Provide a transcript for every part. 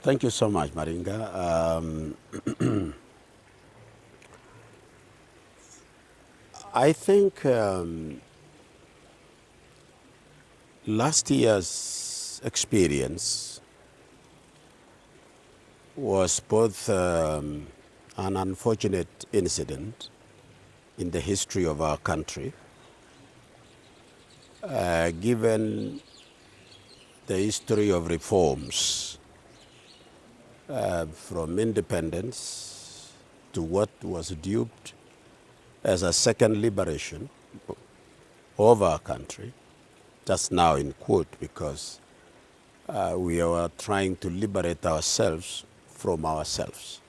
Thank you so much, Maringa. I think last year's experience was both an unfortunate incident in the history of our country, given the history of reforms from independence to what was duped as a second liberation of our country, just now in quote, because we are trying to liberate ourselves from ourselves.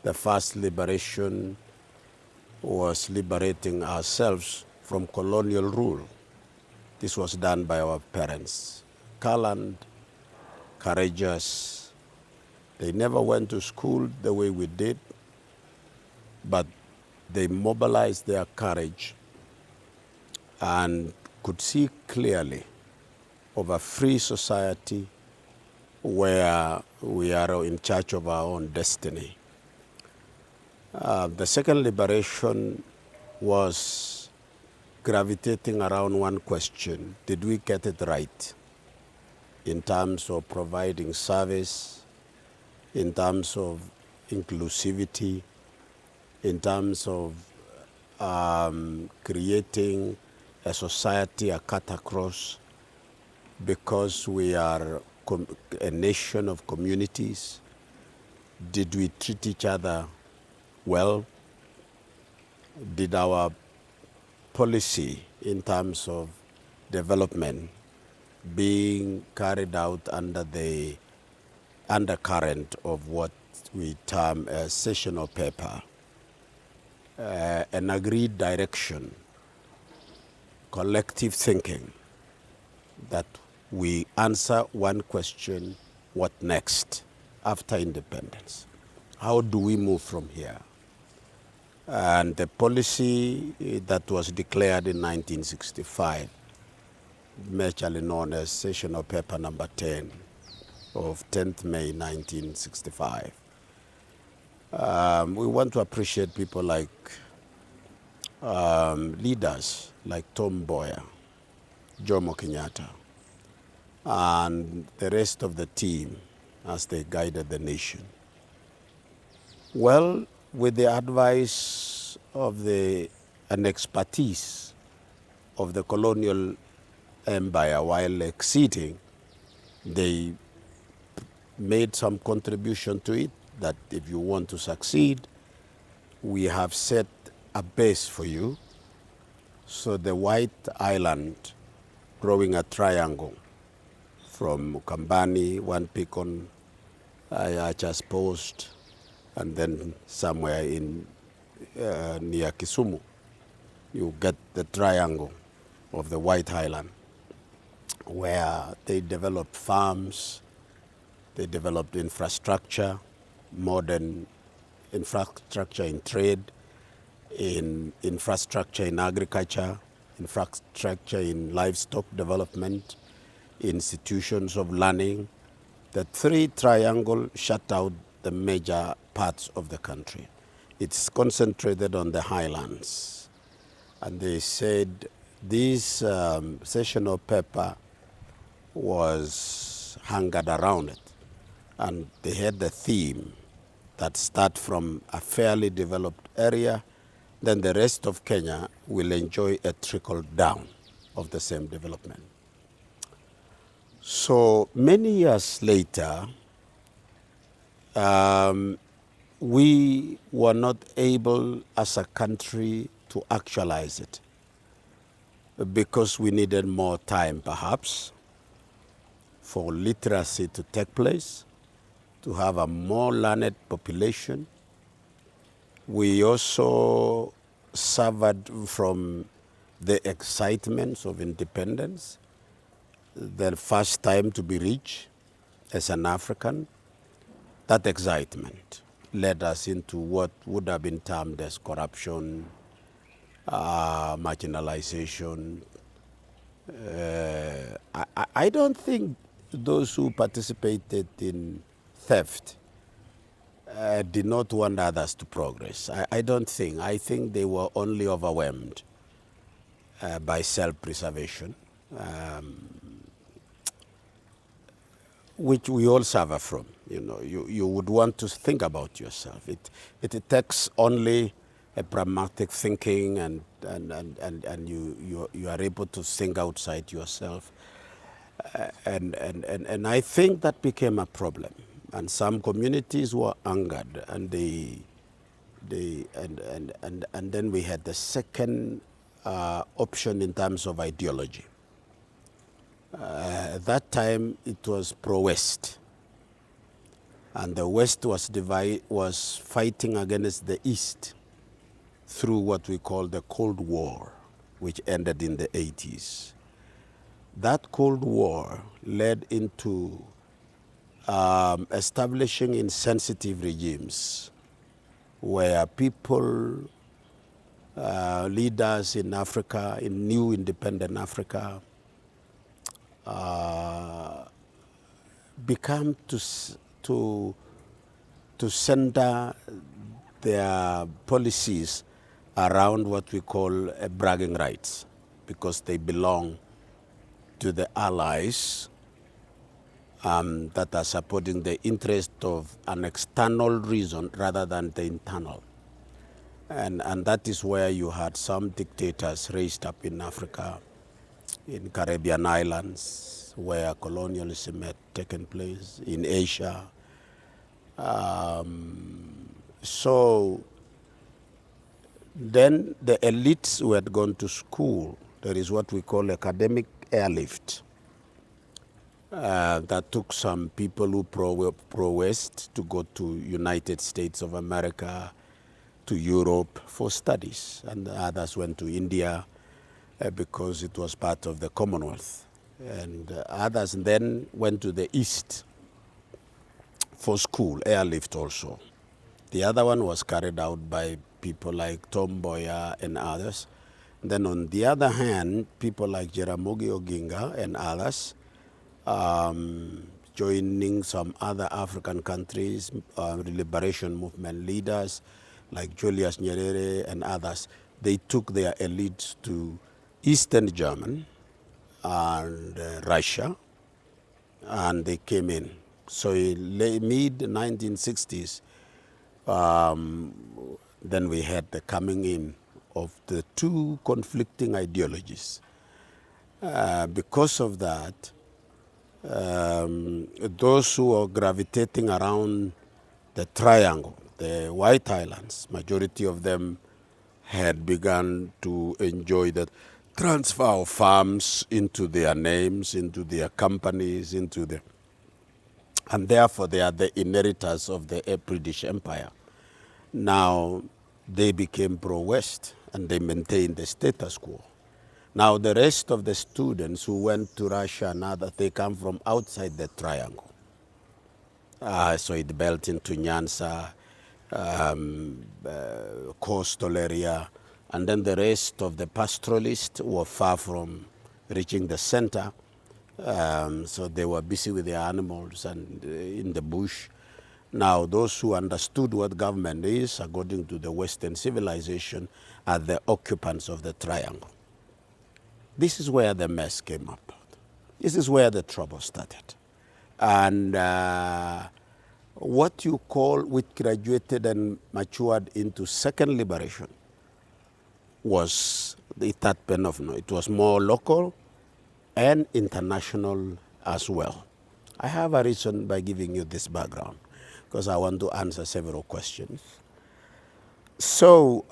The first liberation was liberating ourselves from colonial rule. This was done by our parents, gallant, courageous. They never went to school the way we did, but they mobilized their courage and could see clearly of a free society where we are in charge of our own destiny. The second liberation was gravitating around one question: did we get it right in terms of providing service, in terms of inclusivity, in terms of creating a society, a cut across, because we are a nation of communities? Did we treat each other well? Did our policy in terms of development being carried out under the undercurrent of what we term a sessional paper, an agreed direction, collective thinking, that we answer one question: what next after independence? How do we move from here? And the policy that was declared in 1965, majorly known as Sessional Paper Number 10 of 10th May 1965. We want to appreciate people like leaders like Tom Mboya, Jomo Kenyatta, and the rest of the team as they guided the nation. Well, with the advice of and expertise of the colonial empire, while exceeding, they made some contribution to it, that if you want to succeed, we have set a base for you. So the white island, drawing a triangle from Ukambani, one peak on Ayachas Post, and then somewhere in near Kisumu, you get the triangle of the White Highland, where they developed farms, they developed infrastructure, modern infrastructure in trade, in infrastructure in agriculture, infrastructure in livestock development, institutions of learning. The three triangle shut out the major parts of the country. It's concentrated on the highlands. And they said this sessional paper was hungered around it. And they had the theme that start from a fairly developed area, then the rest of Kenya will enjoy a trickle down of the same development. So many years later, we were not able as a country to actualize it because we needed more time, perhaps, for literacy to take place, to have a more learned population. We also suffered from the excitements of independence, the first time to be rich as an African. That excitement led us into what would have been termed as corruption, marginalization. I don't think those who participated in theft did not want others to progress. I don't think. I think they were only overwhelmed by self-preservation, which we all suffer from. You know, you would want to think about yourself. It takes only a pragmatic thinking, and you are able to think outside yourself. And I think that became a problem. And some communities were angered, and and then we had the second option in terms of ideology. At that time, it was pro-West, and the West was fighting against the East through what we call the Cold War, which ended in the 80s. That Cold War led into establishing insensitive regimes where people, leaders in Africa, in new independent Africa, began to center their policies around what we call bragging rights, because they belong to the allies that are supporting the interest of an external reason rather than the internal. And that is where you had some dictators raised up in Africa, in Caribbean islands, where colonialism had taken place, in Asia. So then the elites who had gone to school, there is what we call academic airlift, that took some people who pro-West to go to United States of America, to Europe for studies, and others went to India because it was part of the Commonwealth, and others then went to the East for school, airlift also. The other one was carried out by people like Tom Mboya and others. Then on the other hand, people like Jaramogi Oginga and others, joining some other African countries, liberation movement leaders like Julius Nyerere and others, they took their elites to Eastern Germany and Russia, and they came in. So in mid-1960s, then we had the coming in of the two conflicting ideologies. Because of that, those who are gravitating around the triangle, the White Islands, majority of them had begun to enjoy the transfer of farms into their names, into their companies, and therefore they are the inheritors of the British Empire. Now they became pro-West and they maintained the status quo. Now the rest of the students who went to Russia and others, they come from outside the triangle. So it built into Nyanza, coastal area, and then the rest of the pastoralists were far from reaching the center. So they were busy with their animals and in the bush. Now those who understood what government is, according to the Western civilization, are the occupants of the triangle. This is where the mess came up. This is where the trouble started. And what you call, which graduated and matured into second liberation, was the third pen of no. It was more local and international as well. I have a reason by giving you this background, because I want to answer several questions. So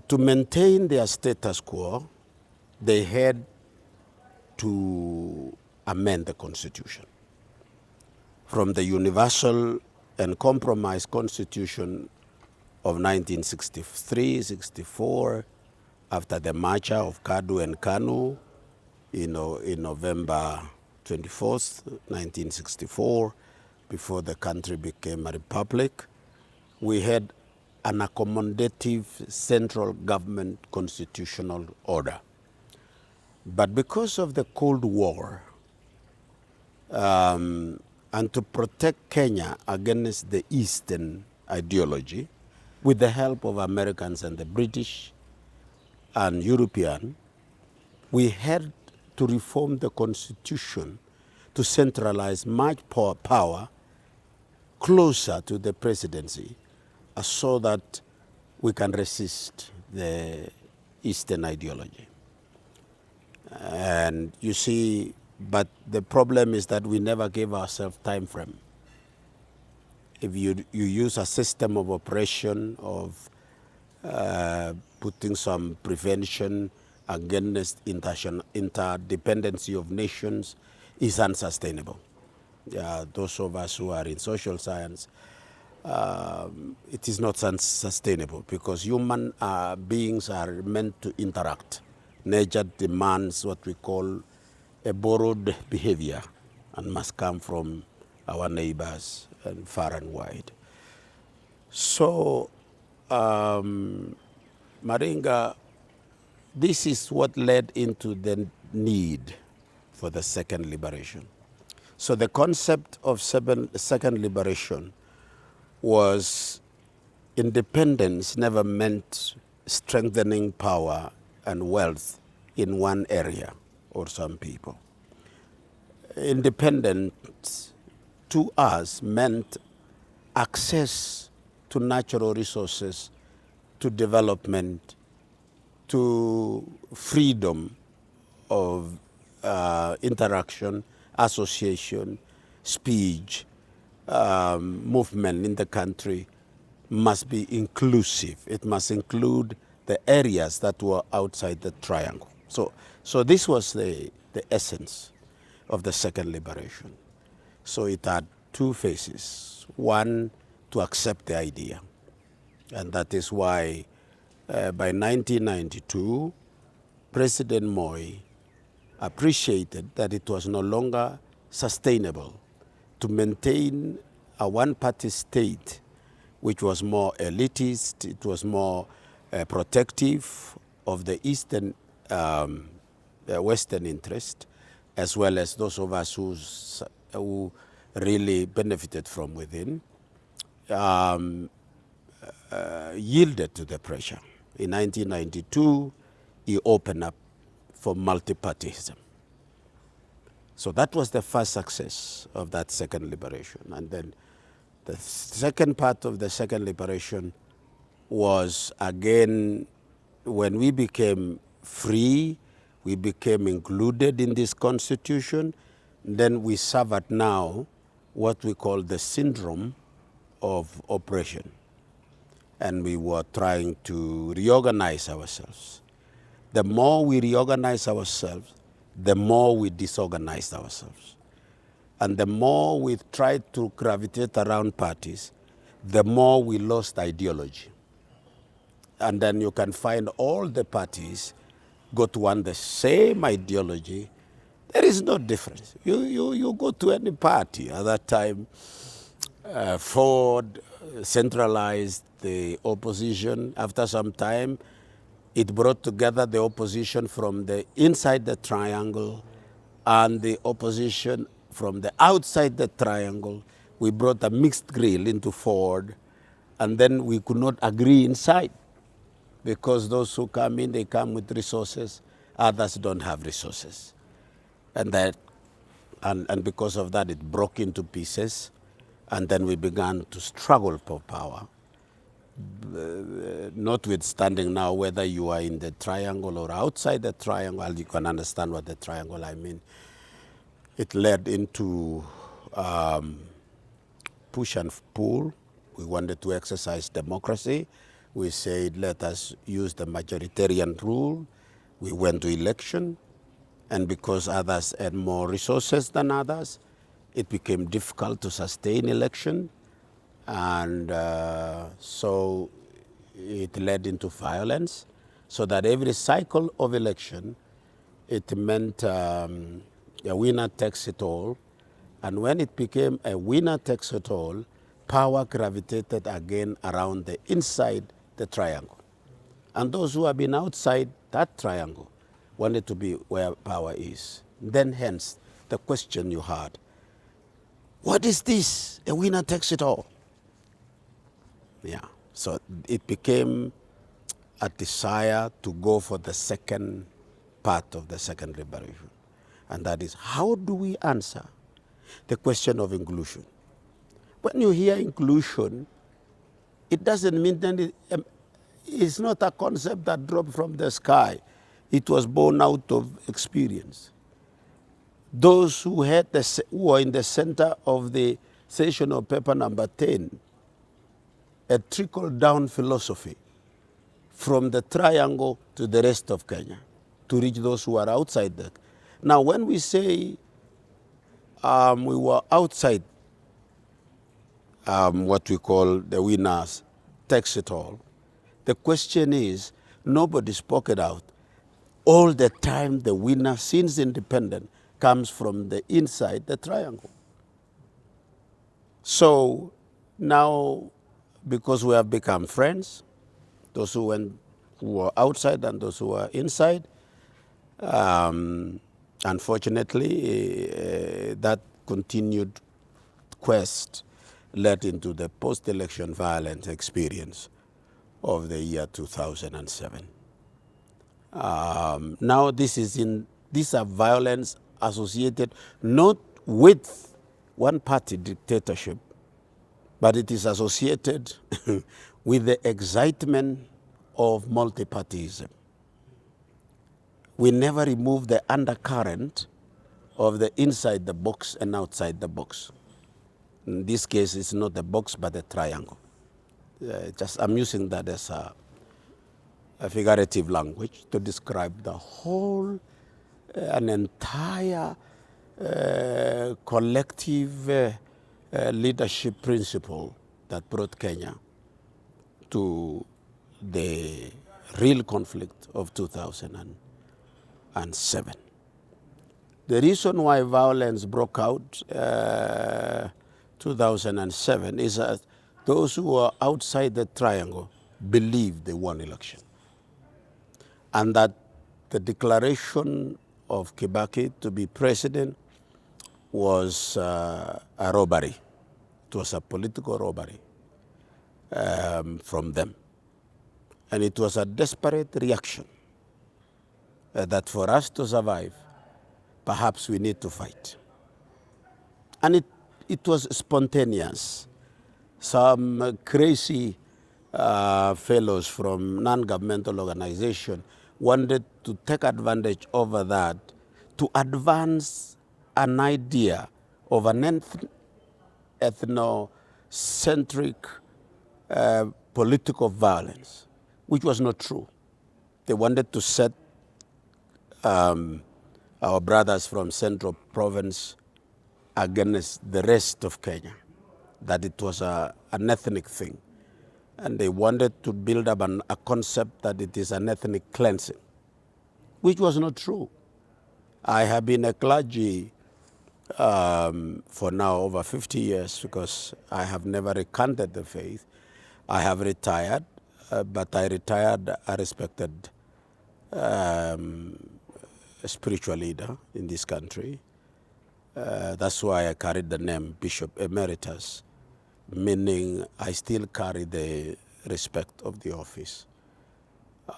to maintain their status quo, they had to amend the Constitution. From the Universal and Compromise Constitution of 1963-64, after the marcher of Kadu and Kanu, in November 24th, 1964, before the country became a republic, we had an accommodative central government constitutional order. But because of the Cold War, and to protect Kenya against the Eastern ideology, with the help of Americans and the British and European, we had to reform the constitution to centralize much power closer to the presidency so that we can resist the Eastern ideology. And you see, but the problem is that we never gave ourselves time frame. If you use a system of operation of putting some prevention against interdependency of nations, is unsustainable. Those of us who are in social science, it is not sustainable because human beings are meant to interact. Nature demands what we call a borrowed behavior and must come from our neighbors and far and wide. So, Maringa, this is what led into the need for the second liberation. So the concept of second liberation was independence never meant strengthening power and wealth in one area or some people. Independence to us meant access to natural resources, to development, to freedom of interaction, association, speech, movement in the country must be inclusive. It must include the areas that were outside the triangle. So this was the essence of the second liberation. So it had two phases. One, to accept the idea. And that is why by 1992, President Moi appreciated that it was no longer sustainable to maintain a one-party state which was more elitist, it was more protective of the Eastern, Western interest, as well as those of us who really benefited from within, yielded to the pressure. In 1992, he opened up for multipartyism. So that was the first success of that second liberation. And then the second part of the second liberation was, again, when we became free, we became included in this constitution, then we suffered now what we call the syndrome of oppression. And we were trying to reorganize ourselves. The more we reorganize ourselves, the more we disorganize ourselves. And the more we tried to gravitate around parties, the more we lost ideology. And then you can find all the parties got one the same ideology. There is no difference. You go to any party. At that time, Ford centralized the opposition. After some time, it brought together the opposition from the inside the triangle and the opposition from the outside the triangle. We brought a mixed grill into Ford, and then we could not agree inside because those who come in, they come with resources, others don't have resources. And because of that, it broke into pieces, and then we began to struggle for power. Notwithstanding now whether you are in the triangle or outside the triangle, you can understand what the triangle I mean. It led into push and pull. We wanted to exercise democracy. We said, let us use the majoritarian rule. We went to election, and because others had more resources than others, it became difficult to sustain election. And so it led into violence, so that every cycle of election, it meant a winner takes it all. And when it became a winner takes it all, power gravitated again around the inside the triangle. And those who have been outside that triangle wanted to be where power is. Then hence the question you had, What is this? A winner takes it all. Yeah. So it became a desire to go for the second part of the second liberation. And that is, how do we answer the question of inclusion? When you hear inclusion, it doesn't mean that it's not a concept that dropped from the sky. It was born out of experience. Those who were in the center of the session of paper number 10, a trickle-down philosophy from the triangle to the rest of Kenya to reach those who are outside that. Now, when we say we were outside what we call the winners takes it all, the question is, nobody spoke it out. All the time, the winner, since independence, comes from the inside the triangle. So now, because we have become friends, those who were outside and those who were inside, unfortunately, that continued quest led into the post-election violence experience of the year 2007. Now these are violence associated not with one-party dictatorship, but it is associated with the excitement of multipartyism. We never remove the undercurrent of the inside the box and outside the box. In this case, it's not the box, but the triangle. I'm using that as a figurative language to describe the whole, an entire collective leadership principle that brought Kenya to the real conflict of 2007. The reason why violence broke out 2007 is that those who were outside the triangle believed they won election. And that the declaration of Kibaki to be president was a robbery. It was a political robbery from them. And it was a desperate reaction that for us to survive, perhaps we need to fight. And it was spontaneous. Some crazy fellows from non-governmental organization wanted to take advantage over that to advance an idea of an ethnocentric political violence, which was not true. They wanted to set our brothers from Central Province against the rest of Kenya, that it was an ethnic thing. And they wanted to build up a concept that it is an ethnic cleansing, which was not true. I have been a clergy for now over 50 years because I have never recanted the faith. I have retired, but I retired a respected spiritual leader in this country. That's why I carried the name Bishop Emeritus, meaning I still carry the respect of the office.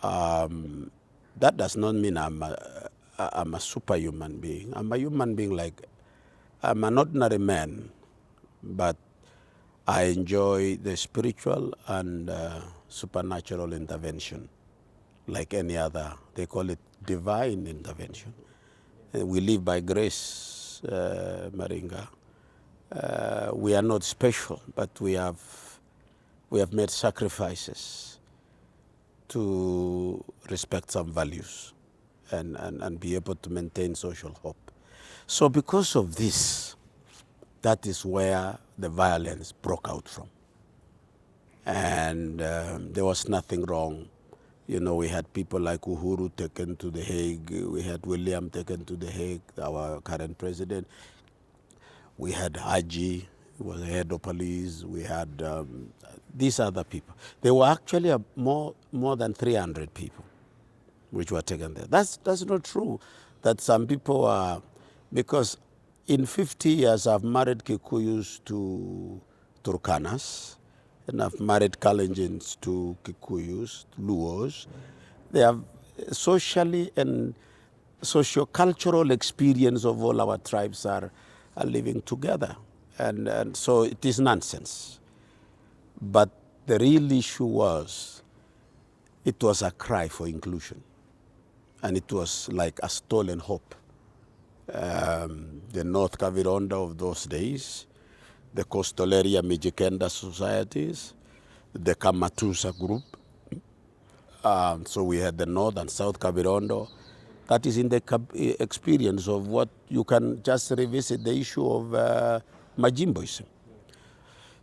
That does not mean I'm a superhuman being. I'm a human being I'm an ordinary man, but I enjoy the spiritual and supernatural intervention like any other. They call it divine intervention. We live by grace, Maringa. We are not special, but we have made sacrifices to respect some values and be able to maintain social hope. So because of this, that is where the violence broke out from. And there was nothing wrong. You know, we had people like Uhuru taken to The Hague. We had William taken to The Hague, our current president. We had Haji, who was the head of police. We had these other people. There were actually more than 300 people which were taken there. That's not true. That some people are, because in 50 years, I've married Kikuyus to Turkanas, and I've married Kalenjins to Kikuyus, Luos. They have socially and socio-cultural experience of all our tribes are living together. And so it is nonsense. But the real issue was, it was a cry for inclusion. And it was like a stolen hope. The North Kavironda of those days, the coastal area Mijikenda societies, the Kamatusa group. So we had the North and South Kavirondo. That is in the experience of what you can just revisit the issue of Majimboism.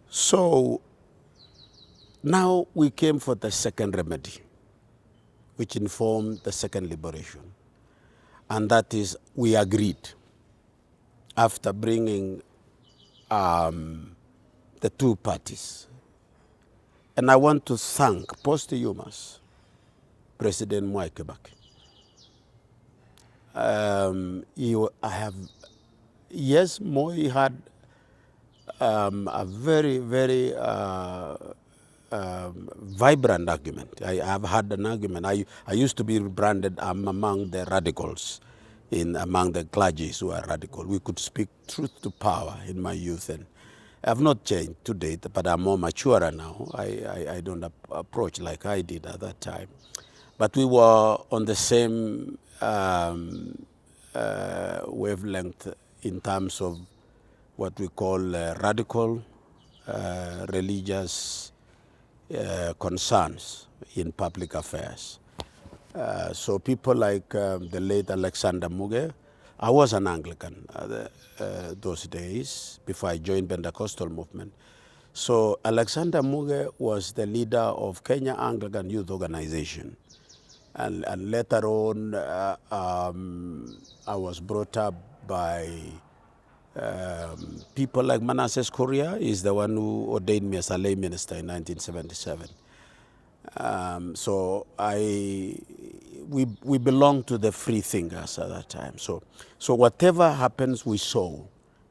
So now we came for the second remedy, which informed the second liberation. And that is, we agreed, after bringing the two parties. And I want to thank posthumous President Mwai Kibaki. Yes, Moi had a very, very vibrant argument. I have had an argument. I used to be branded among the radicals, among the clergies who are radical. We could speak truth to power in my youth, and I have not changed to date, but I'm more mature now. I don't approach like I did at that time. But we were on the same wavelength in terms of what we call radical religious concerns in public affairs. So people like the late Alexander Muge, I was an Anglican those days before I joined Pentecostal movement. So Alexander Muge was the leader of Kenya Anglican Youth Organization. And later on, I was brought up by people like Manasseh Korea. Is the one who ordained me as a lay minister in 1977. So we belonged to the free thinkers at that time. So whatever happens, we saw.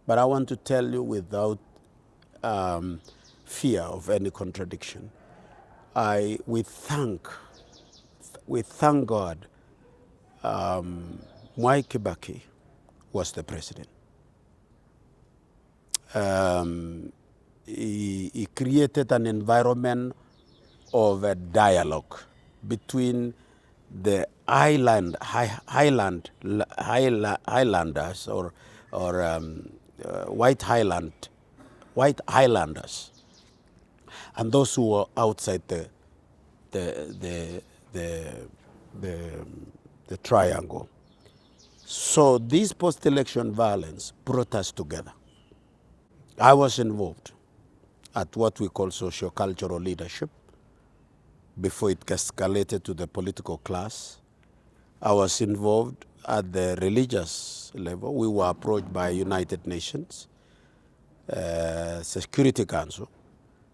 But I want to tell you without fear of any contradiction, we thank God Mwai Kibaki was the president. He created an environment of a dialogue between the Highlanders or White Highlanders and those who were outside the triangle. So this post-election violence brought us together. I was involved at what we call socio-cultural leadership before it escalated to the political class. I was involved at the religious level. We were approached by United Nations Security Council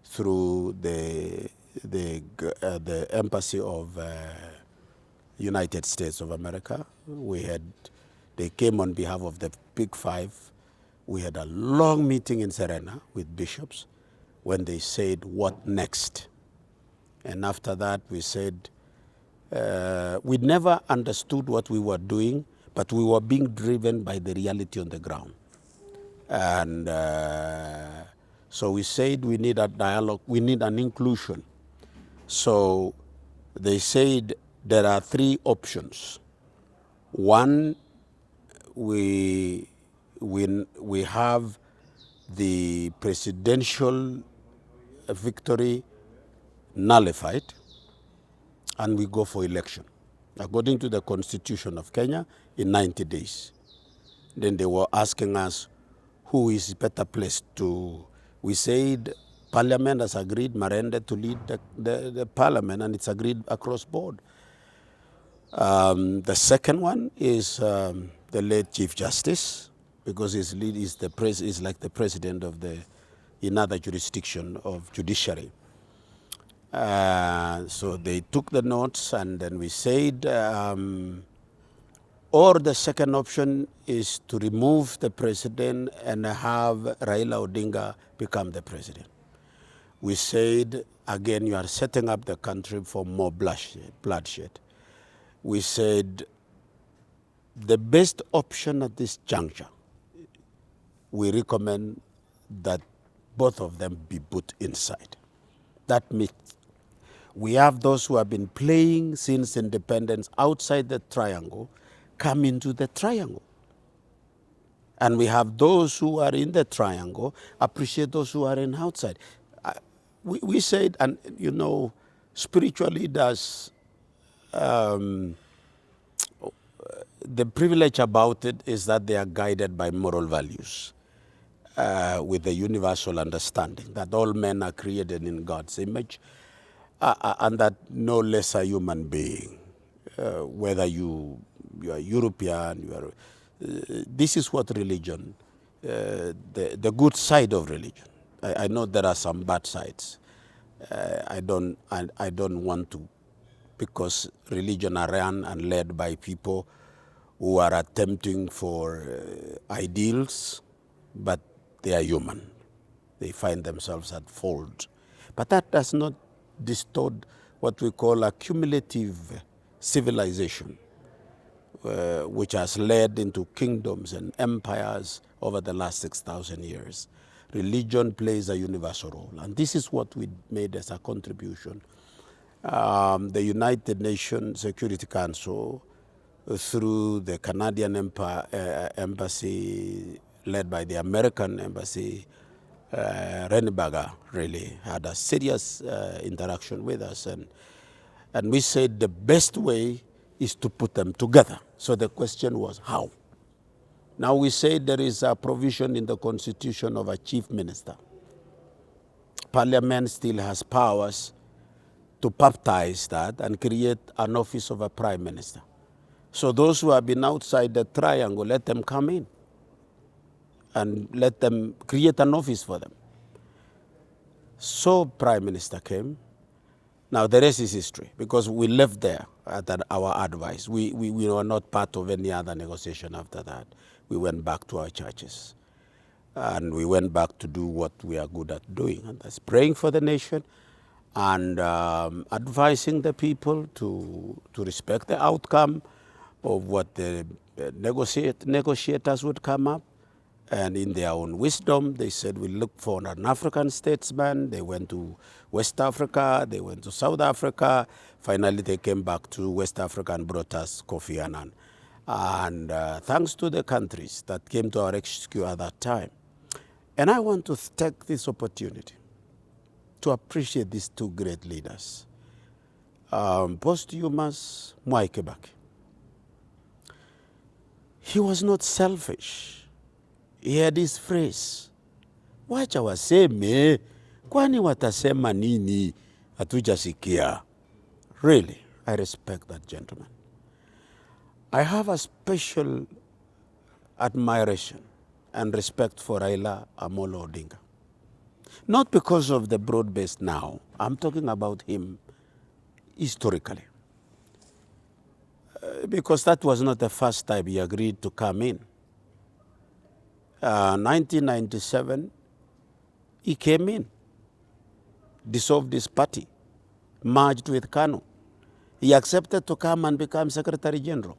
through the embassy of United States of America. They came on behalf of the Big Five. We had a long meeting in Serena with bishops when they said, what next? And after that, we said, we never understood what we were doing, but we were being driven by the reality on the ground. And so we said we need a dialogue, we need an inclusion. So they said there are three options. One, we have the presidential victory nullified and we go for election, according to the Constitution of Kenya, in 90 days. Then they were asking us who is better placed to, we said Parliament has agreed Maringa to lead the Parliament, and it's agreed across board. The second one is the late Chief Justice, because his lead is like the president of another jurisdiction of judiciary. So they took the notes, and then we said Or the second option is to remove the president and have Raila Odinga become the president. We said, again, you are setting up the country for more bloodshed. We said the best option at this juncture, we recommend that both of them be put inside. That means we have those who have been playing since independence outside the triangle come into the triangle. And we have those who are in the triangle appreciate those who are in outside. We said, and you know, spiritual leaders, the privilege about it is that they are guided by moral values with the universal understanding that all men are created in God's image and that no lesser human being, whether you are European, this is what religion, the good side of religion. I know there are some bad sides. I don't want to, because religion are run and led by people who are attempting for ideals, but they are human. They find themselves at fault. But that does not distort what we call a cumulative civilization, which has led into kingdoms and empires over the last 6,000 years. Religion plays a universal role, and this is what we made as a contribution. The United Nations Security Council, through the Canadian embassy, led by the American embassy, Renneberger, really had a serious interaction with us. And we said the best way is to put them together. So the question was how? Now we say there is a provision in the constitution of a chief minister. Parliament still has powers to baptize that and create an office of a prime minister. So those who have been outside the triangle, let them come in and let them create an office for them. So Prime Minister came. Now the rest is history, because we left there at our advice. We were not part of any other negotiation after that. We went back to our churches. And we went back to do what we are good at doing, and that's praying for the nation and advising the people to respect the outcome of what the negotiators would come up. And in their own wisdom, they said, we look for an African statesman. They went to West Africa, they went to South Africa. Finally, they came back to West Africa and brought us Kofi Annan. And thanks to the countries that came to our rescue at that time. And I want to take this opportunity to appreciate these two great leaders. Posthumous Mwai Kibaki. He was not selfish. He had this phrase, wacha waseme, kwani watasema nini, hatujasikia. Really, I respect that gentleman. I have a special admiration and respect for Raila Amolo Odinga. Not because of the broad-based now. I'm talking about him historically. Because that was not the first time he agreed to come in. 1997, he came in, dissolved his party, merged with KANU. He accepted to come and become Secretary General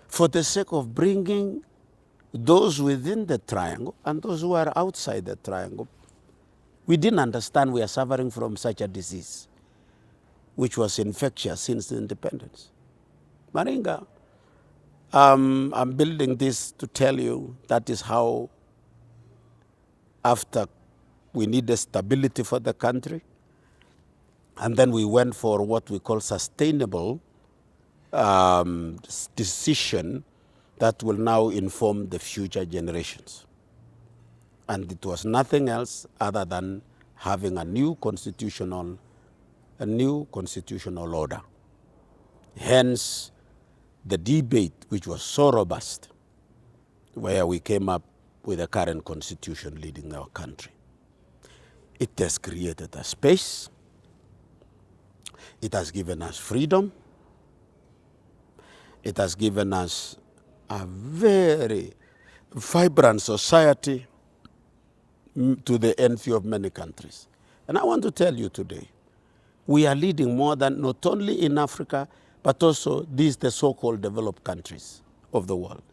for the sake of bringing those within the triangle and those who are outside the triangle. We didn't understand we are suffering from such a disease, which was infectious since independence. Maringa, I'm building this to tell you that is how, after we needed stability for the country, and then we went for what we call sustainable decision that will now inform the future generations. And it was nothing else other than having a new constitutional order. Hence, the debate, which was so robust, where we came up with the current constitution leading our country. It has created a space. It has given us freedom. It has given us a very vibrant society to the envy of many countries. And I want to tell you today, we are leading more than not only in Africa, but also these the so-called developed countries of the world.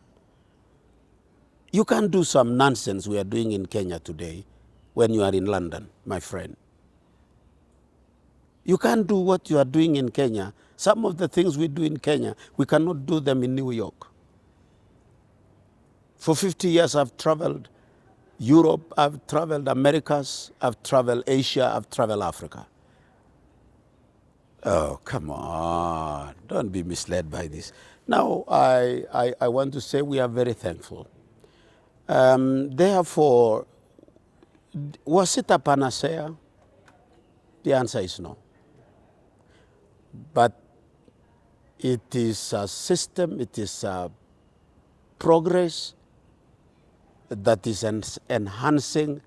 You can't do some nonsense we are doing in Kenya today when you are in London, my friend. You can't do what you are doing in Kenya. Some of the things we do in Kenya, we cannot do them in New York. For 50 years I've traveled Europe, I've traveled Americas, I've traveled Asia, I've traveled Africa. Oh, come on. Don't be misled by this. Now, I want to say we are very thankful. Therefore, was it a panacea? The answer is no. But it is a system, it is a progress that is enhancing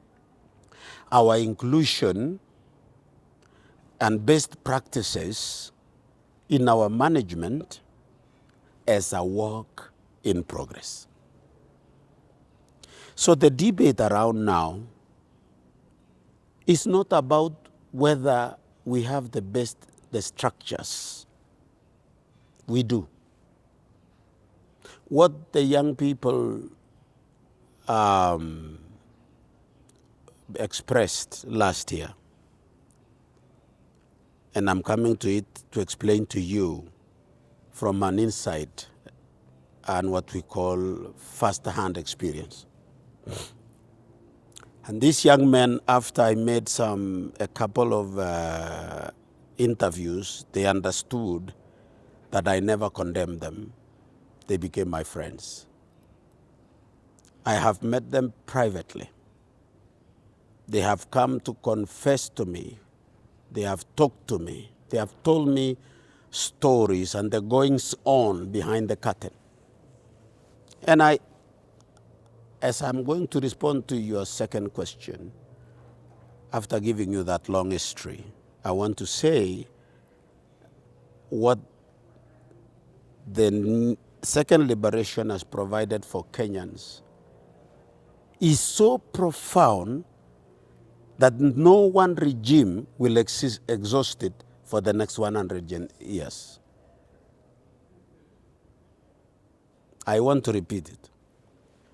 our inclusion and best practices in our management as a work in progress. So the debate around now is not about whether we have the structures. We do. What the young people expressed last year, and I'm coming to it to explain to you from an insight and what we call first-hand experience. And these young men, after I made a couple of interviews, they understood that I never condemned them. They became my friends. I have met them privately. They have come to confess to me. They have talked to me. They have told me stories and the goings on behind the curtain. And as I'm going to respond to your second question, after giving you that long history, I want to say what the second liberation has provided for Kenyans is so profound that no one regime will exhaust it for the next 100 years. I want to repeat it.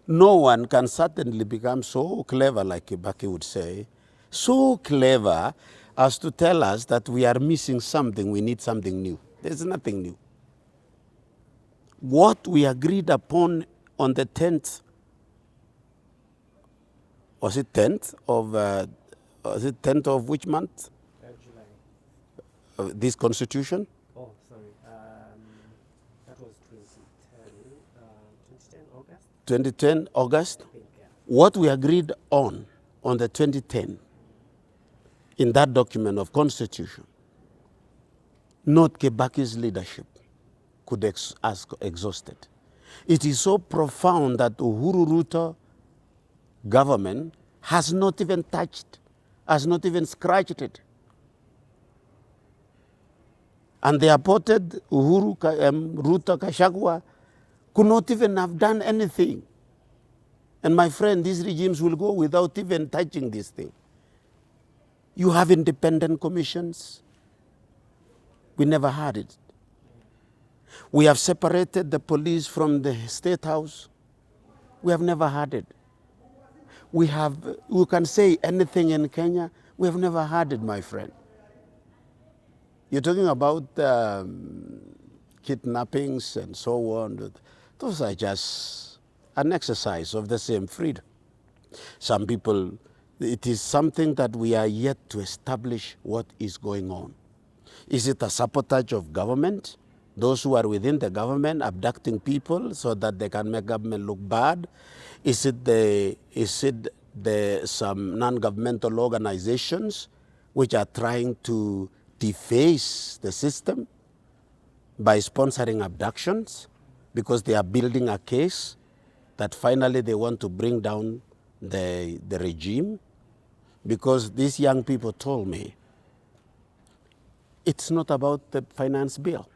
No one can certainly become so clever, like Kibaki would say, so clever as to tell us that we are missing something, we need something new. There's nothing new. What we agreed upon on the 10th, was it 10th of which month? July. This constitution? Oh, sorry. That was 2010 August. 2010 August? I think, yeah. What we agreed on the 2010 in that document of constitution, not Kibaki's leadership could exhaust it. It is so profound that Uhuru Ruto government has not even touched, has not even scratched it. And the appointed Uhuru Ruto Kashagwa could not even have done anything. And my friend, these regimes will go without even touching this thing. You have independent commissions. We never had it. We have separated the police from the state house. We have never had it. We can say anything in Kenya. We have never had it, my friend. You're talking about kidnappings and so on. Those are just an exercise of the same freedom. Some people, it is something that we are yet to establish what is going on. Is it a sabotage of government? Those who are within the government abducting people so that they can make government look bad? Is it some non-governmental organizations which are trying to deface the system by sponsoring abductions because they are building a case that finally they want to bring down the regime? Because these young people told me it's not about the finance bill.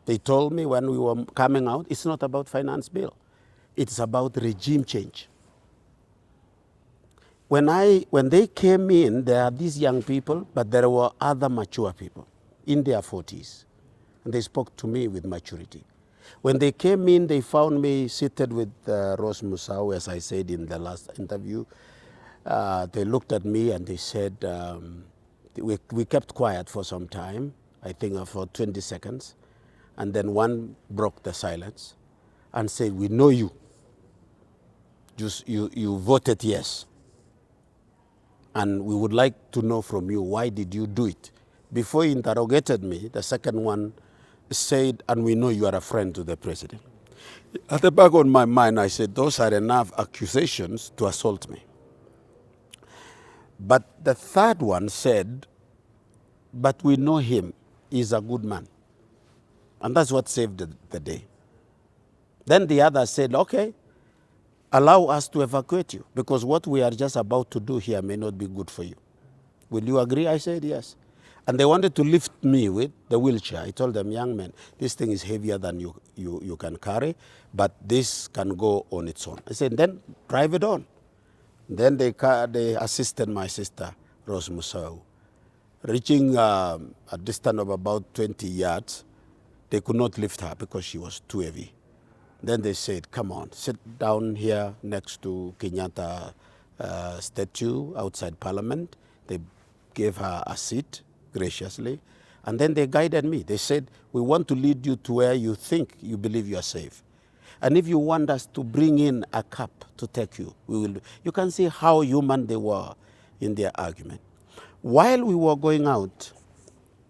They told me when we were coming out, it's not about finance bill. It's about regime change. When they came in, there are these young people, but there were other mature people in their 40s. And they spoke to me with maturity. When they came in, they found me seated with Rose Musau, as I said in the last interview. They looked at me and they said, we kept quiet for some time, I think for 20 seconds. And then one broke the silence and said, we know you. You voted yes. And we would like to know from you, why did you do it? Before he interrogated me, the second one said, and we know you are a friend to the president. At the back of my mind, I said, those are enough accusations to assault me. But the third one said, but we know him, he's a good man. And that's what saved the day. Then the other said, okay, allow us to evacuate you, because what we are just about to do here may not be good for you. Will you agree? I said yes. And they wanted to lift me with the wheelchair. I told them, young men, this thing is heavier than you can carry, but this can go on its own. I said, then drive it on. Then they assisted my sister, Rose Musau. Reaching a distance of about 20 yards, they could not lift her because she was too heavy. Then they said, come on, sit down here next to Kenyatta statue outside Parliament. They gave her a seat graciously. And then they guided me. They said, we want to lead you to where you think you believe you are safe. And if you want us to bring in a cab to take you, we will. You can see how human they were in their argument. While we were going out,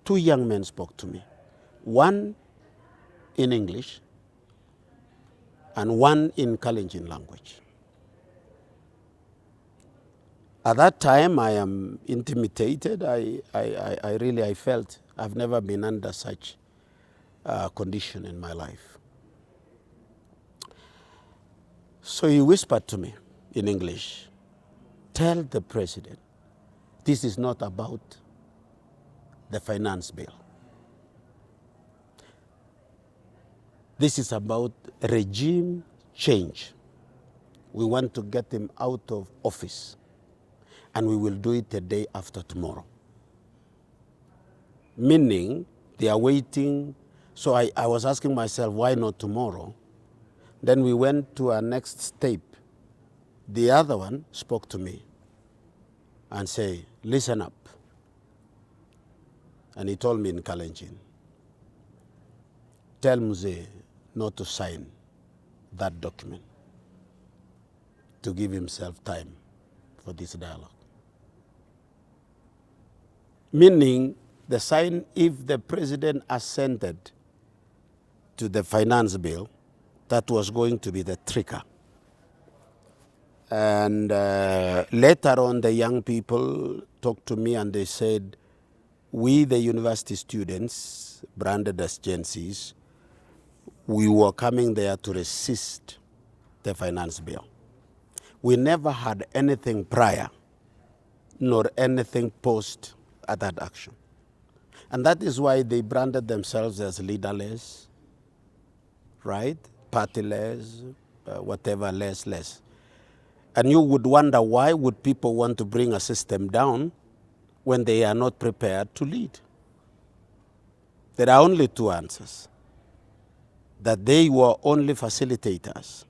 two young men spoke to me. One in English, and one in Kalenjin language. At that time, I am intimidated. I felt I've never been under such condition in my life. So he whispered to me in English, tell the president, this is not about the finance bill. This is about regime change. We want to get him out of office, and we will do it the day after tomorrow. Meaning, they are waiting. So I was asking myself, why not tomorrow? Then we went to our next step. The other one spoke to me and said, listen up. And he told me in Kalenjin, tell Mzee not to sign that document, to give himself time for this dialogue. Meaning, the sign, if the president assented to the finance bill, that was going to be the trigger. And later on, the young people talked to me and they said, we, the university students, branded as Gen Zs, we were coming there to resist the finance bill. We never had anything prior, nor anything post at that action. And that is why they branded themselves as leaderless, right? Partyless, whatever, less. And you would wonder, why would people want to bring a system down when they are not prepared to lead? There are only two answers. That they were only facilitators,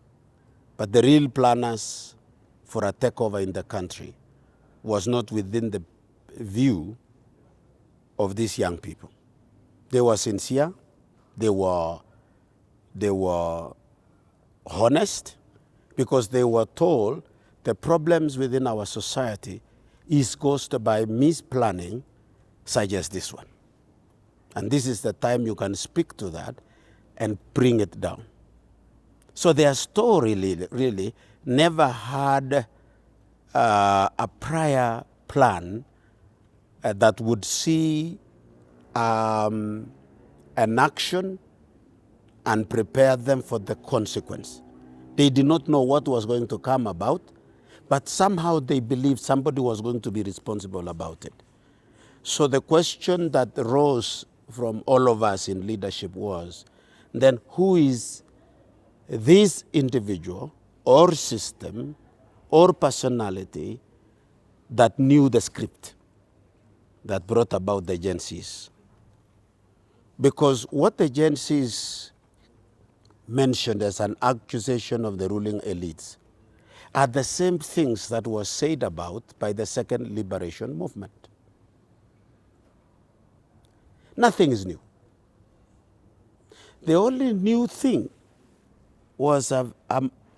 but the real planners for a takeover in the country was not within the view of these young people. They were sincere, they were honest, because they were told the problems within our society is caused by misplanning such as this one. And this is the time you can speak to that and bring it down. So their story really never had a prior plan that would see an action and prepare them for the consequence. They did not know what was going to come about, but somehow they believed somebody was going to be responsible about it. So the question that rose from all of us in leadership was, then who is this individual or system or personality that knew the script that brought about the Gen Zs? Because what the Gen Zs mentioned as an accusation of the ruling elites are the same things that were said about by the Second Liberation Movement. Nothing is new. The only new thing was a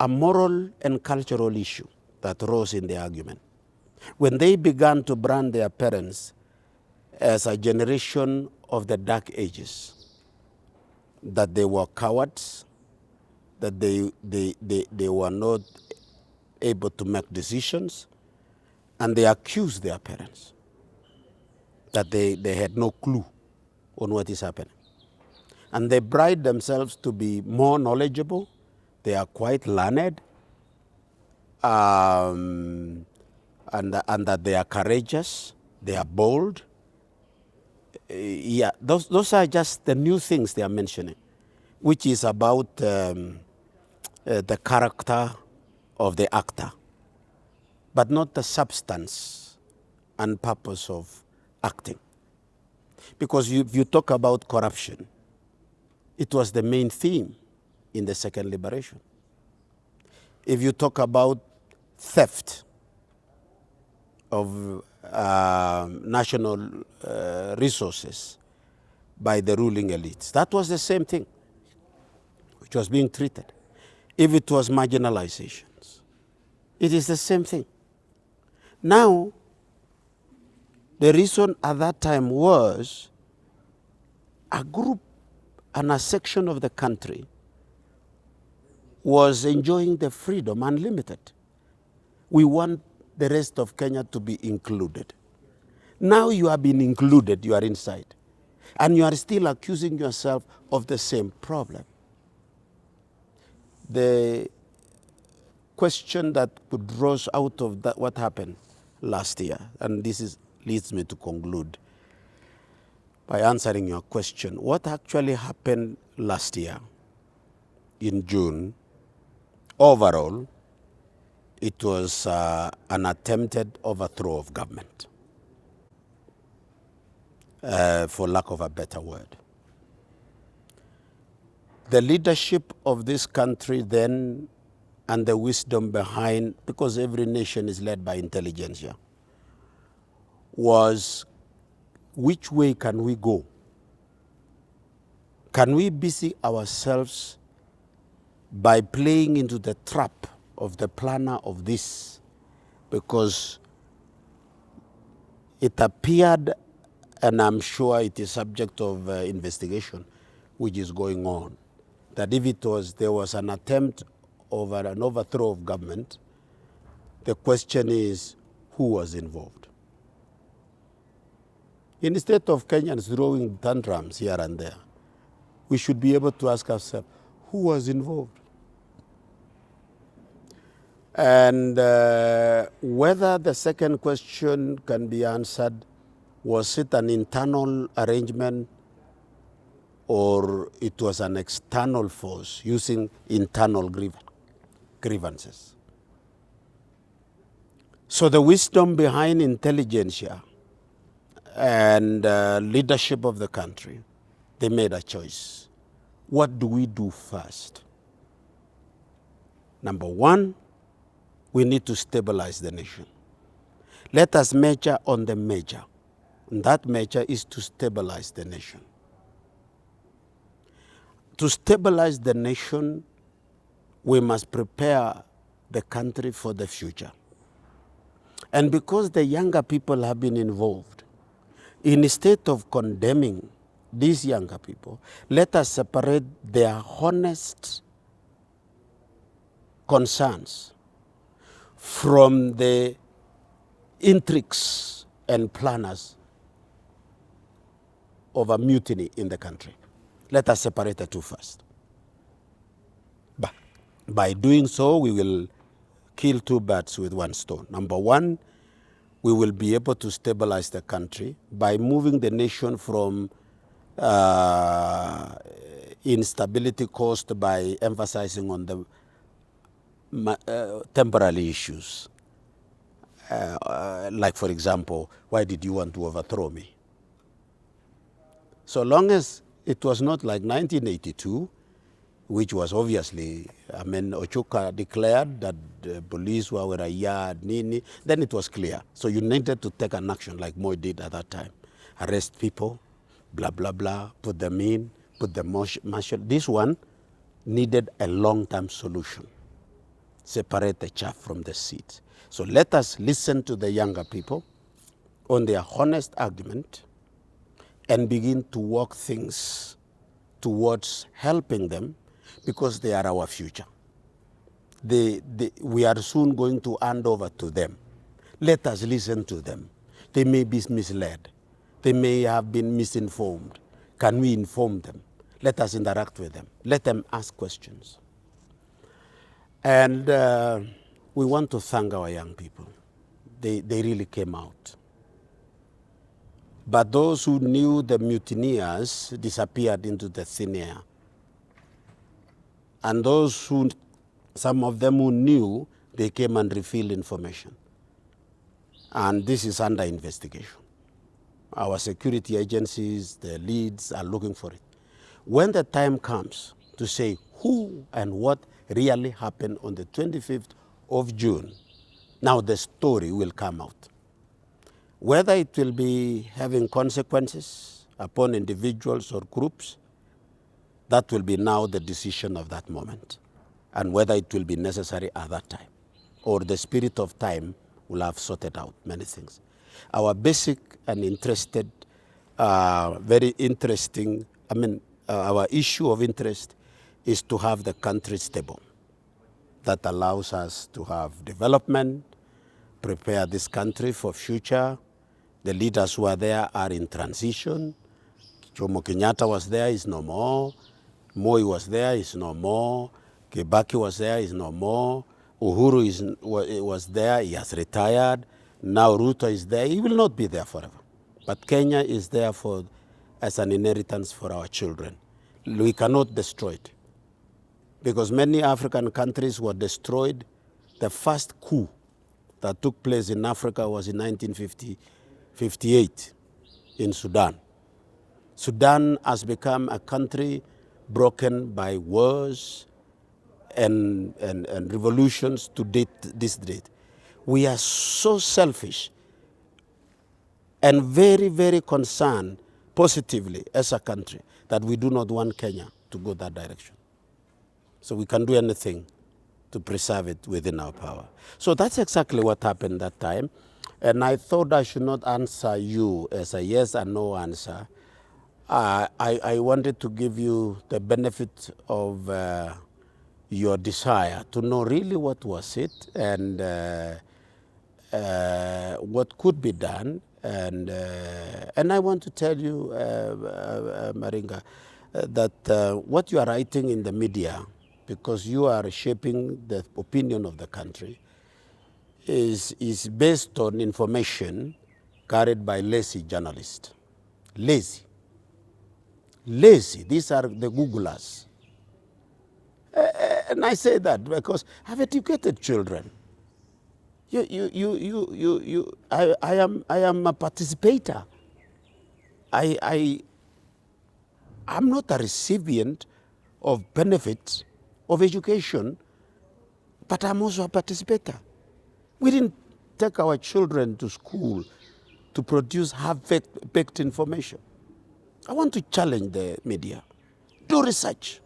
moral and cultural issue that rose in the argument. When they began to brand their parents as a generation of the Dark Ages, that they were cowards, that they were not able to make decisions, and they accused their parents that they had no clue on what is happening. And they pride themselves to be more knowledgeable. They are quite learned, and that they are courageous, they are bold. Yeah, those are just the new things they are mentioning, which is about the character of the actor, but not the substance and purpose of acting. Because if you talk about corruption, it was the main theme in the Second Liberation. If you talk about theft of national resources by the ruling elites, that was the same thing which was being treated. If it was marginalizations, it is the same thing. Now, the reason at that time was a group and a section of the country was enjoying the freedom unlimited. We want the rest of Kenya to be included. Now you have been included, you are inside. And you are still accusing yourself of the same problem. The question that could rose out of that, what happened last year, and this leads me to conclude by answering your question. What actually happened last year in June, overall, it was an attempted overthrow of government, for lack of a better word. The leadership of this country then, and the wisdom behind, because every nation is led by intelligentsia, was which way can we go? Can we busy ourselves by playing into the trap of the planner of this? Because it appeared, and I'm sure it is subject of investigation, which is going on, that if there was an attempt over an overthrow of government, the question is, who was involved? Instead of Kenyans throwing tantrums here and there, we should be able to ask ourselves, who was involved? And whether the second question can be answered, was it an internal arrangement or it was an external force using internal grievances? So the wisdom behind intelligentsia and leadership of the country, they made a choice. What do we do first? Number one, we need to stabilize the nation. Let us measure on the measure. And that measure is to stabilize the nation. To stabilize the nation, we must prepare the country for the future. And because the younger people have been involved, instead of condemning these younger people, let us separate their honest concerns from the intrigues and planners of a mutiny in the country. Let us separate the two first. But by doing so, we will kill two birds with one stone. Number one, we will be able to stabilize the country by moving the nation from instability caused by emphasizing on the temporary issues. Like, for example, why did you want to overthrow me? So long as it was not like 1982, which was obviously, I mean, Ochuka declared that the police were raia, nini, then it was clear. So you needed to take an action like Moi did at that time. Arrest people, blah, blah, blah, put them in, put them martial. This one needed a long-term solution. Separate the chaff from the seeds. So let us listen to the younger people on their honest argument and begin to work things towards helping them, because they are our future. We are soon going to hand over to them. Let us listen to them. They may be misled. They may have been misinformed. Can we inform them? Let us interact with them. Let them ask questions. And we want to thank our young people. They really came out. But those who knew the mutineers disappeared into the thin air. And those who, some of them who knew, they came and revealed information. And this is under investigation. Our security agencies, the leads are looking for it. When the time comes to say who and what really happened on the 25th of June, now the story will come out. Whether it will be having consequences upon individuals or groups, that will be now the decision of that moment, and whether it will be necessary at that time, or the spirit of time will have sorted out many things. Our basic and interested, very interesting, our issue of interest is to have the country stable. That allows us to have development, prepare this country for future. The leaders who are there are in transition. Jomo Kenyatta was there, is no more. Moi was there, is no more. Kibaki was there, is no more. Uhuru was there, he has retired. Now Ruto is there, he will not be there forever. But Kenya is there as an inheritance for our children. We cannot destroy it. Because many African countries were destroyed. The first coup that took place in Africa was in 1958 in Sudan. Sudan has become a country broken by wars and revolutions to this date. We are so selfish and very, very concerned positively as a country that we do not want Kenya to go that direction. So we can do anything to preserve it within our power. So that's exactly what happened that time. And I thought I should not answer you as a yes and no answer. I wanted to give you the benefit of your desire to know really what was it and what could be done. And I want to tell you, Maringa, that what you are writing in the media, because you are shaping the opinion of the country, is based on information carried by lazy journalists. Lazy. Lazy. These are the Googlers. And I say that because I have educated children. I am a participator. I'm not a recipient of benefits of education, but I'm also a participator. We didn't take our children to school to produce half-baked information. I want to challenge the media. Do research.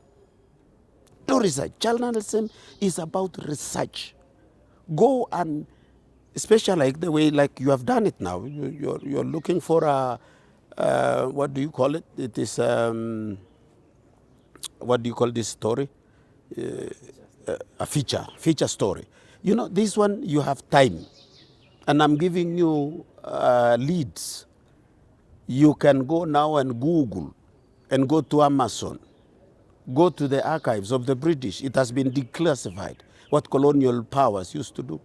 Do research. Journalism is about research. Go and, especially like the way like you have done it now. You're looking for a, what do you call it? It is, what do you call this story? A feature story. You know, this one you have time. And I'm giving you leads. You can go now and Google and go to Amazon. Go to the archives of the British. It has been declassified, what colonial powers used to do.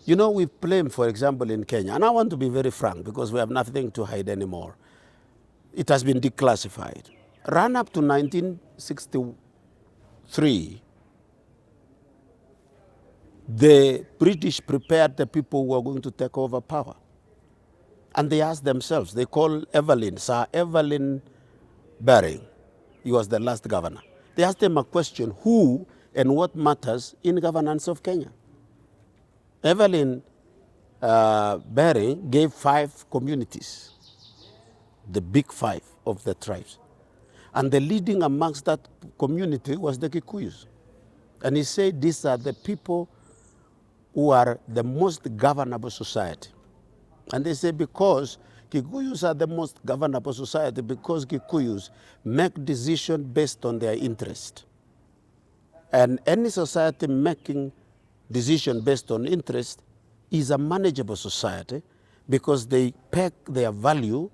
You know, we claim, for example, in Kenya, and I want to be very frank because we have nothing to hide anymore. It has been declassified. Run up to 1863, the British prepared the people who were going to take over power. And they asked themselves, they call Sir Evelyn Baring, he was the last governor. They asked him a question, who and what matters in governance of Kenya? Evelyn Baring gave 5 communities, the big 5 of the tribes. And the leading amongst that community was the Kikuyus. And he said these are the people who are the most governable society. And they say because Kikuyus are the most governable society because Kikuyus make decisions based on their interest. And any society making decision based on interest is a manageable society because they peg their value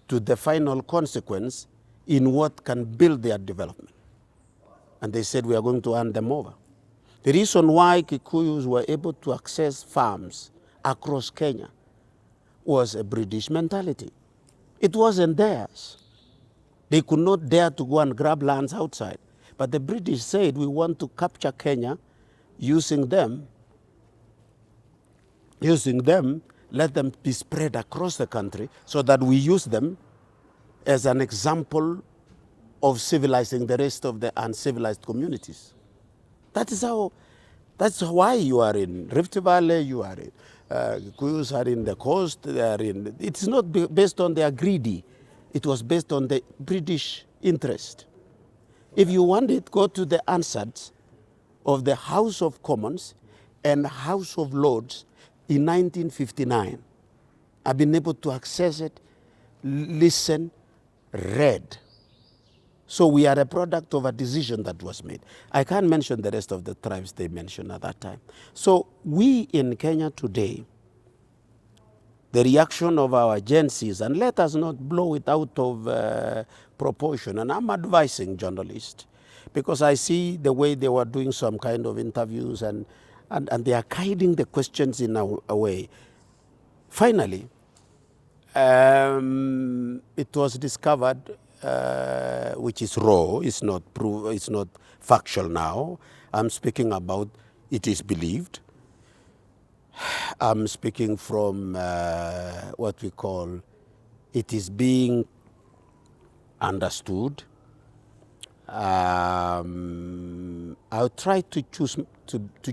to the final consequence in what can build their development. And they said we are going to hand them over. The reason why Kikuyus were able to access farms across Kenya was a British mentality. It wasn't theirs. They could not dare to go and grab lands outside. But the British said we want to capture Kenya using them, let them be spread across the country so that we use them as an example of civilizing the rest of the uncivilized communities. That's why you are in Rift Valley, you are in, Kuyus are in the coast, it's not based on their greedy, it was based on the British interest. If you want it, go to the answers of the House of Commons and House of Lords in 1959. I've been able to access it, listen, read. So we are a product of a decision that was made. I can't mention the rest of the tribes they mentioned at that time. So we in Kenya today, the reaction of our agencies, and let us not blow it out of proportion, and I'm advising journalists, because I see the way they were doing some kind of interviews and they are guiding the questions in a way. Finally, it was discovered, which is raw, it's not factual now. I'm speaking about it is believed. I'm speaking from what we call it is being understood. I'll try to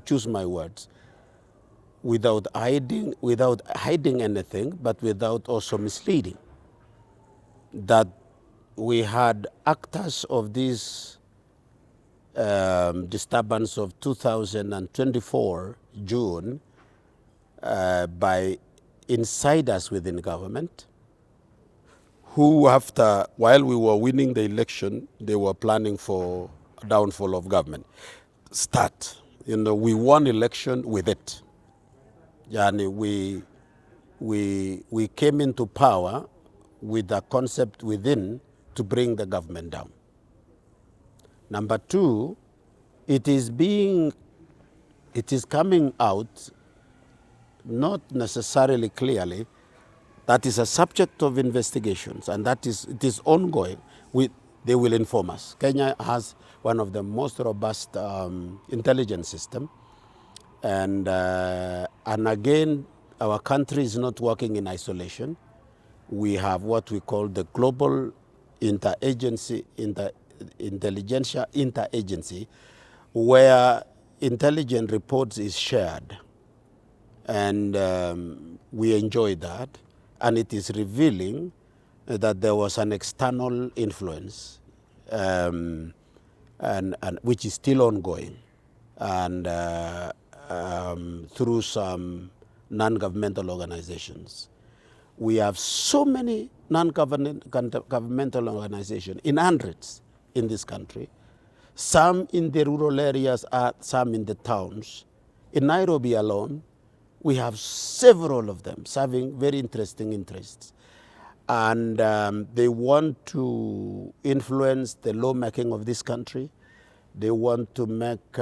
choose my words without hiding anything, but without also misleading. That we had actors of this disturbance of 2024 June by insiders within government who while we were winning the election, they were planning for a downfall of government. We won election with it. Yani we came into power with a concept within to bring the government down. Number two, it is coming out not necessarily clearly. That is a subject of investigations, and it is ongoing. They will inform us. Kenya has one of the most robust intelligence system, and again, our country is not working in isolation. We have what we call the global intelligentsia interagency, where intelligence reports is shared, and we enjoy that. And it is revealing that there was an external influence, and which is still ongoing, and through some non-governmental organizations. We have so many non-governmental organizations in hundreds in this country, some in the rural areas, some in the towns. In Nairobi alone, we have several of them serving very interesting interests. And they want to influence the lawmaking of this country. They want to make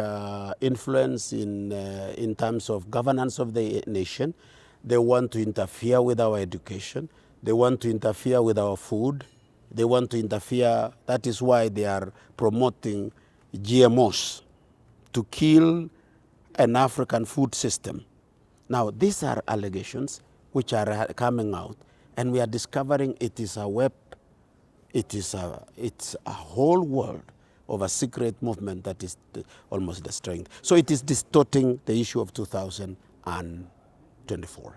influence in terms of governance of the nation. They want to interfere with our education. They want to interfere with our food. They want to interfere. That is why they are promoting GMOs to kill an African food system. Now, these are allegations which are coming out, and we are discovering it is a web, it's a whole world of a secret movement that is almost destroying. So it is distorting the issue of 2024.